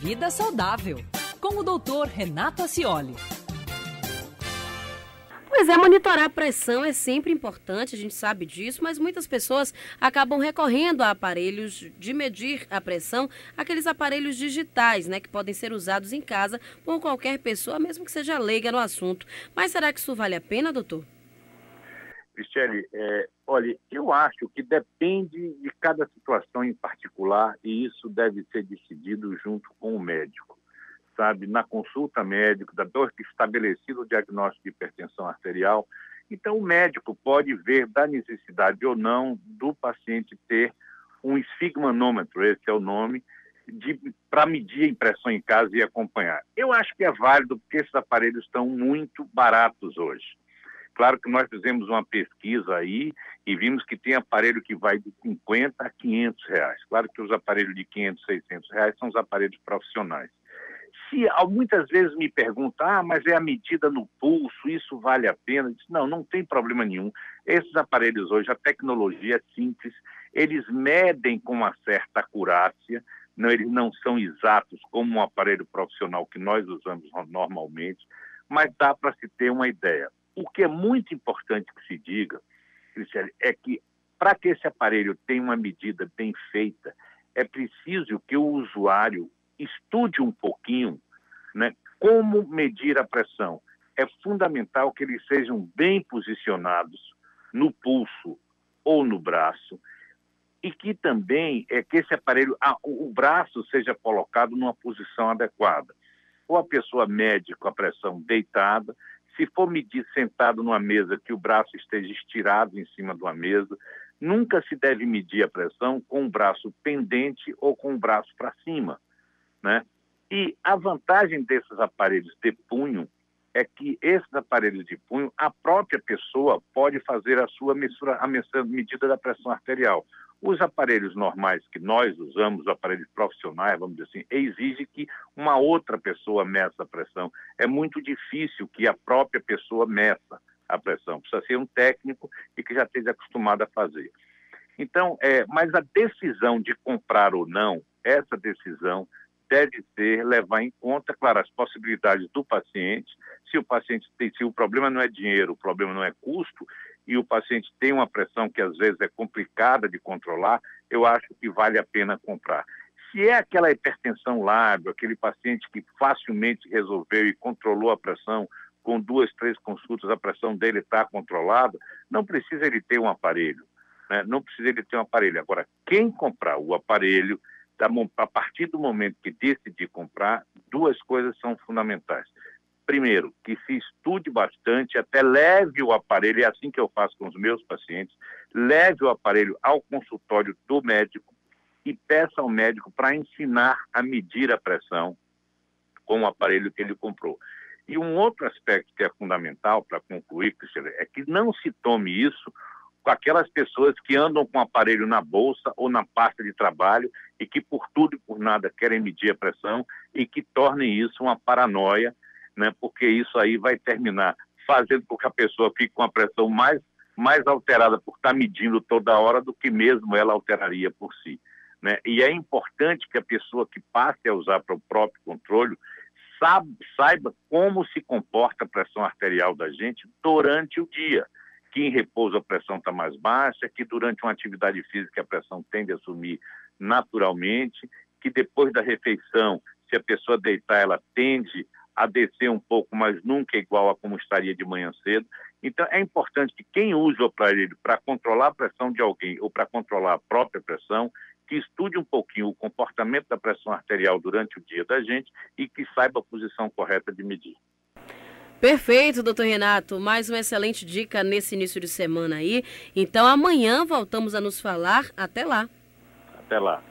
vida saudável, com o Dr. Renato Acioli. Pois é, monitorar a pressão é sempre importante, a gente sabe disso, mas muitas pessoas acabam recorrendo a aparelhos de medir a pressão, aqueles aparelhos digitais, né, que podem ser usados em casa por qualquer pessoa, mesmo que seja leiga no assunto. Mas será que isso vale a pena, doutor? Cristiane, olha, eu acho que depende de cada situação em particular e isso deve ser decidido junto com o médico, sabe? Na consulta médica, depois que estabelecido o diagnóstico de hipertensão arterial, então o médico pode ver da necessidade ou não do paciente ter um esfigmanômetro, esse é o nome, para medir a impressão em casa e acompanhar. Eu acho que é válido porque esses aparelhos estão muito baratos hoje. Claro que nós fizemos uma pesquisa aí e vimos que tem aparelho que vai de 50 a 500 reais. Claro que os aparelhos de 500, 600 reais são os aparelhos profissionais. Se muitas vezes me perguntam, mas é a medida no pulso, isso vale a pena? Eu disse, não tem problema nenhum. Esses aparelhos hoje, a tecnologia é simples, eles medem com uma certa acurácia, eles não são exatos como um aparelho profissional que nós usamos normalmente, mas dá para se ter uma ideia. O que é muito importante que se diga, Cristiane, é que para que esse aparelho tenha uma medida bem feita, é preciso que o usuário estude um pouquinho, né, como medir a pressão. É fundamental que eles sejam bem posicionados no pulso ou no braço e que também que esse aparelho, o braço seja colocado numa posição adequada. Ou a pessoa mede com a pressão deitada, se for medir sentado numa mesa, que o braço esteja estirado em cima de uma mesa. Nunca se deve medir a pressão com o braço pendente ou com o braço para cima, né? E a vantagem desses aparelhos de punho é que esses aparelhos de punho, a própria pessoa pode fazer a medida da pressão arterial. Os aparelhos normais que nós usamos, os aparelhos profissionais, vamos dizer assim, exige que uma outra pessoa meça a pressão. É muito difícil que a própria pessoa meça a pressão. Precisa ser um técnico e que já esteja acostumado a fazer. Então, mas a decisão de comprar ou não, essa decisão deve levar em conta, claro, as possibilidades do paciente. Se o problema não é dinheiro, o problema não é custo, e o paciente tem uma pressão que às vezes é complicada de controlar, eu acho que vale a pena comprar. Se é aquela hipertensão lábil, aquele paciente que facilmente resolveu e controlou a pressão, com 2, 3 consultas a pressão dele está controlada, não precisa ele ter um aparelho, né? Não precisa ele ter um aparelho. Agora, quem comprar o aparelho, a partir do momento que decidir comprar, 2 coisas são fundamentais. Primeiro, que se estude bastante, até leve o aparelho, é assim que eu faço com os meus pacientes, leve o aparelho ao consultório do médico e peça ao médico para ensinar a medir a pressão com o aparelho que ele comprou. E um outro aspecto que é fundamental para concluir, Cristiane, é que não se tome isso com aquelas pessoas que andam com o aparelho na bolsa ou na pasta de trabalho e que por tudo e por nada querem medir a pressão e que tornem isso uma paranoia, né? Porque isso aí vai terminar fazendo com que a pessoa fique com a pressão mais alterada por estar medindo toda hora do que mesmo ela alteraria por si, né? E é importante que a pessoa que passe a usar para o próprio controle saiba como se comporta a pressão arterial da gente durante o dia, que em repouso a pressão está mais baixa, que durante uma atividade física a pressão tende a subir naturalmente, que depois da refeição, se a pessoa deitar, ela tende a descer um pouco, mas nunca é igual a como estaria de manhã cedo. Então, é importante que quem usa o aparelho para controlar a pressão de alguém ou para controlar a própria pressão, que estude um pouquinho o comportamento da pressão arterial durante o dia da gente e que saiba a posição correta de medir. Perfeito, doutor Renato. Mais uma excelente dica nesse início de semana aí. Então, amanhã voltamos a nos falar. Até lá. Até lá.